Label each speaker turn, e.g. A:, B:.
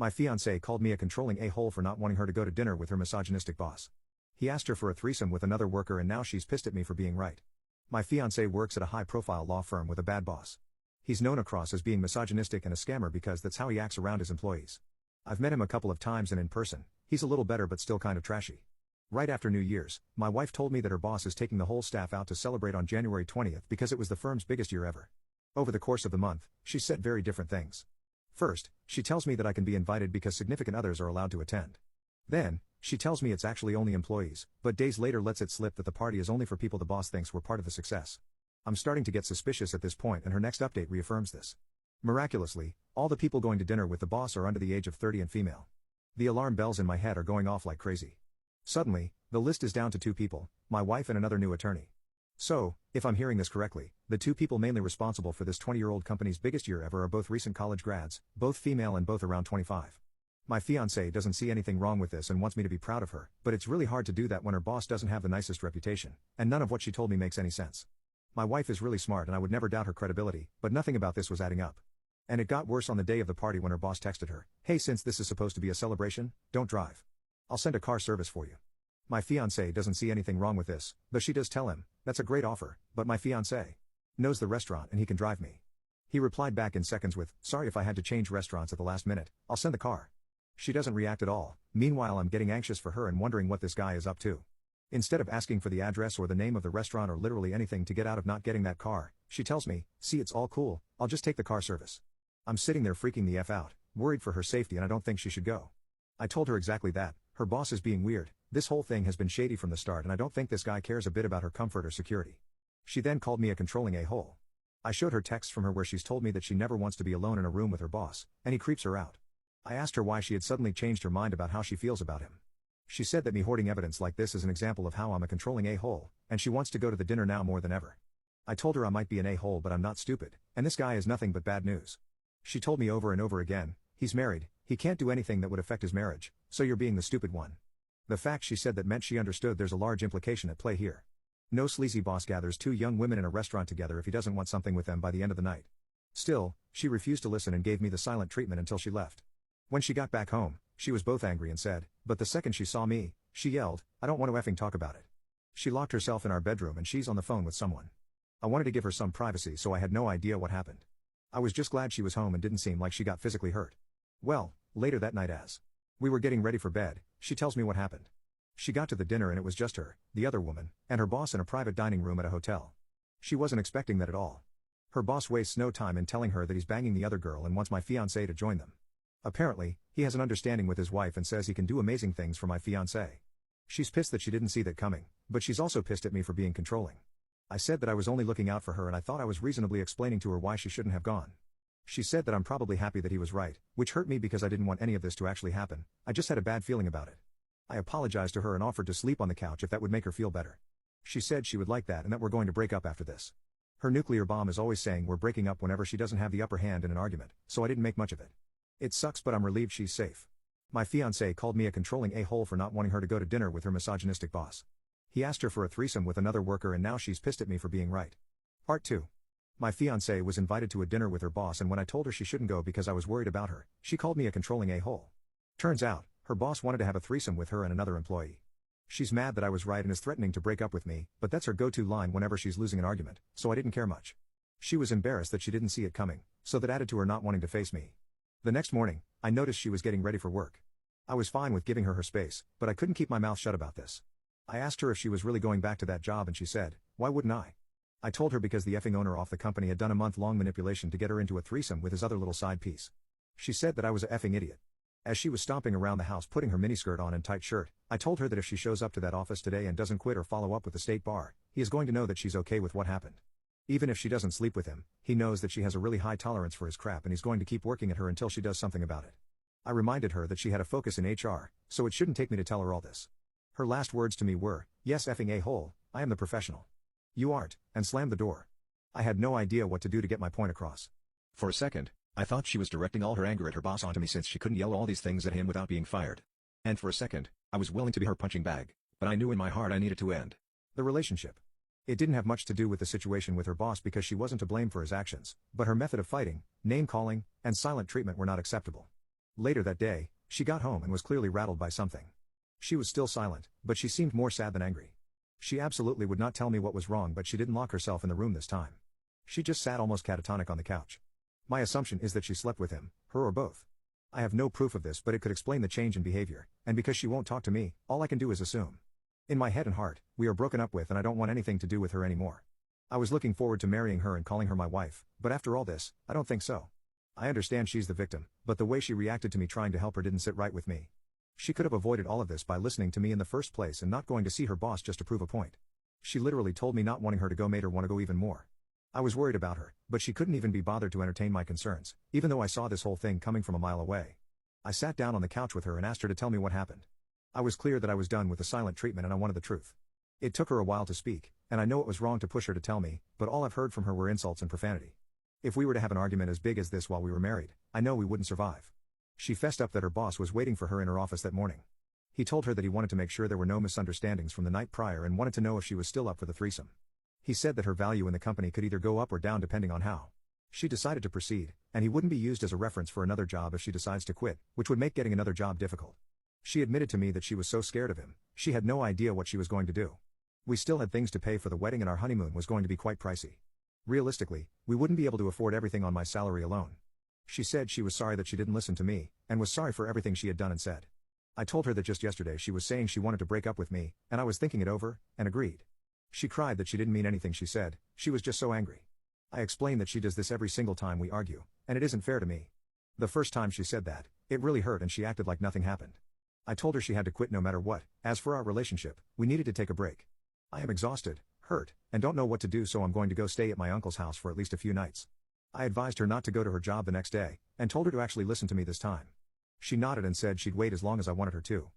A: My fiance called me a controlling a-hole for not wanting her to go to dinner with her misogynistic boss. He asked her for a threesome with another worker and now she's pissed at me for being right. My fiance works at a high-profile law firm with a bad boss. He's known across as being misogynistic and a scammer because that's how he acts around his employees. I've met him a couple of times and in person, he's a little better but still kind of trashy. Right after New Year's, my wife told me that her boss is taking the whole staff out to celebrate on January 20th because it was the firm's biggest year ever. Over the course of the month, she said very different things. First, she tells me that I can be invited because significant others are allowed to attend. Then, she tells me it's actually only employees, but days later lets it slip that the party is only for people the boss thinks were part of the success. I'm starting to get suspicious at this point and her next update reaffirms this. Miraculously, all the people going to dinner with the boss are under the age of 30 and female. The alarm bells in my head are going off like crazy. Suddenly, the list is down to 2 people, my wife and another new attorney. So, if I'm hearing this correctly, the 2 people mainly responsible for this 20-year-old company's biggest year ever are both recent college grads, both female and both around 25. My fiancé doesn't see anything wrong with this and wants me to be proud of her, but it's really hard to do that when her boss doesn't have the nicest reputation, and none of what she told me makes any sense. My wife is really smart and I would never doubt her credibility, but nothing about this was adding up. And it got worse on the day of the party when her boss texted her, "Hey, since this is supposed to be a celebration, don't drive. I'll send a car service for you." My fiancé doesn't see anything wrong with this, though she does tell him, "That's a great offer, but my fiancé knows the restaurant and he can drive me." He replied back in seconds with, "Sorry if I had to change restaurants at the last minute, I'll send the car." She doesn't react at all. Meanwhile, I'm getting anxious for her and wondering what this guy is up to. Instead of asking for the address or the name of the restaurant or literally anything to get out of not getting that car, she tells me, "See, it's all cool, I'll just take the car service." I'm sitting there freaking the F out, worried for her safety, and I don't think she should go. I told her exactly that. Her boss is being weird, this whole thing has been shady from the start and I don't think this guy cares a bit about her comfort or security. She then called me a controlling a-hole. I showed her texts from her where she's told me that she never wants to be alone in a room with her boss, and he creeps her out. I asked her why she had suddenly changed her mind about how she feels about him. She said that me hoarding evidence like this is an example of how I'm a controlling a-hole, and she wants to go to the dinner now more than ever. I told her I might be an a-hole but I'm not stupid, and this guy is nothing but bad news. She told me over and over again, "He's married, he can't do anything that would affect his marriage, so you're being the stupid one." The fact she said that meant she understood there's a large implication at play here. No sleazy boss gathers 2 young women in a restaurant together if he doesn't want something with them by the end of the night. Still, she refused to listen and gave me the silent treatment until she left. When she got back home, she was both angry and sad, but the second she saw me, she yelled, "I don't want to effing talk about it." She locked herself in our bedroom and she's on the phone with someone. I wanted to give her some privacy so I had no idea what happened. I was just glad she was home and didn't seem like she got physically hurt. Well, later that night as we were getting ready for bed, she tells me what happened. She got to the dinner and it was just her, the other woman, and her boss in a private dining room at a hotel. She wasn't expecting that at all. Her boss wastes no time in telling her that he's banging the other girl and wants my fiancé to join them. Apparently, he has an understanding with his wife and says he can do amazing things for my fiancé. She's pissed that she didn't see that coming, but she's also pissed at me for being controlling. I said that I was only looking out for her and I thought I was reasonably explaining to her why she shouldn't have gone. She said that I'm probably happy that he was right, which hurt me because I didn't want any of this to actually happen, I just had a bad feeling about it. I apologized to her and offered to sleep on the couch if that would make her feel better. She said she would like that and that we're going to break up after this. Her nuclear bomb is always saying we're breaking up whenever she doesn't have the upper hand in an argument, so I didn't make much of it. It sucks but I'm relieved she's safe. My fiancé called me a controlling a-hole for not wanting her to go to dinner with her misogynistic boss. He asked her for a threesome with another worker and now she's pissed at me for being right. Part 2. My fiancé was invited to a dinner with her boss and when I told her she shouldn't go because I was worried about her, she called me a controlling a-hole. Turns out, her boss wanted to have a threesome with her and another employee. She's mad that I was right and is threatening to break up with me, but that's her go-to line whenever she's losing an argument, so I didn't care much. She was embarrassed that she didn't see it coming, so that added to her not wanting to face me. The next morning, I noticed she was getting ready for work. I was fine with giving her her space, but I couldn't keep my mouth shut about this. I asked her if she was really going back to that job and she said, "Why wouldn't I?" I told her because the effing owner of the company had done a month-long manipulation to get her into a threesome with his other little side piece. She said that I was a effing idiot. As she was stomping around the house putting her miniskirt on and tight shirt, I told her that if she shows up to that office today and doesn't quit or follow up with the state bar, he is going to know that she's okay with what happened. Even if she doesn't sleep with him, he knows that she has a really high tolerance for his crap and he's going to keep working at her until she does something about it. I reminded her that she had a focus in HR, so it shouldn't take me to tell her all this. Her last words to me were, "Yes effing a-hole, I am the professional. You aren't," and slammed the door. I had no idea what to do to get my point across. For a second, I thought she was directing all her anger at her boss onto me since she couldn't yell all these things at him without being fired. And for a second, I was willing to be her punching bag, but I knew in my heart I needed to end the relationship. It didn't have much to do with the situation with her boss because she wasn't to blame for his actions, but her method of fighting, name-calling, and silent treatment were not acceptable. Later that day, she got home and was clearly rattled by something. She was still silent, but she seemed more sad than angry. She absolutely would not tell me what was wrong, but she didn't lock herself in the room this time. She just sat almost catatonic on the couch. My assumption is that she slept with him, her or both. I have no proof of this, but it could explain the change in behavior, and because she won't talk to me, all I can do is assume. In my head and heart, we are broken up with and I don't want anything to do with her anymore. I was looking forward to marrying her and calling her my wife, but after all this, I don't think so. I understand she's the victim, but the way she reacted to me trying to help her didn't sit right with me. She could have avoided all of this by listening to me in the first place and not going to see her boss just to prove a point. She literally told me not wanting her to go made her want to go even more. I was worried about her, but she couldn't even be bothered to entertain my concerns, even though I saw this whole thing coming from a mile away. I sat down on the couch with her and asked her to tell me what happened. I was clear that I was done with the silent treatment and I wanted the truth. It took her a while to speak, and I know it was wrong to push her to tell me, but all I've heard from her were insults and profanity. If we were to have an argument as big as this while we were married, I know we wouldn't survive. She fessed up that her boss was waiting for her in her office that morning. He told her that he wanted to make sure there were no misunderstandings from the night prior and wanted to know if she was still up for the threesome. He said that her value in the company could either go up or down depending on how she decided to proceed, and he wouldn't be used as a reference for another job if she decides to quit, which would make getting another job difficult. She admitted to me that she was so scared of him, she had no idea what she was going to do. We still had things to pay for the wedding and our honeymoon was going to be quite pricey. Realistically, we wouldn't be able to afford everything on my salary alone. She said she was sorry that she didn't listen to me, and was sorry for everything she had done and said. I told her that just yesterday she was saying she wanted to break up with me, and I was thinking it over, and agreed. She cried that she didn't mean anything she said, she was just so angry. I explained that she does this every single time we argue, and it isn't fair to me. The first time she said that, it really hurt and she acted like nothing happened. I told her she had to quit no matter what. As for our relationship, we needed to take a break. I am exhausted, hurt, and don't know what to do, so I'm going to go stay at my uncle's house for at least a few nights. I advised her not to go to her job the next day, and told her to actually listen to me this time. She nodded and said she'd wait as long as I wanted her to.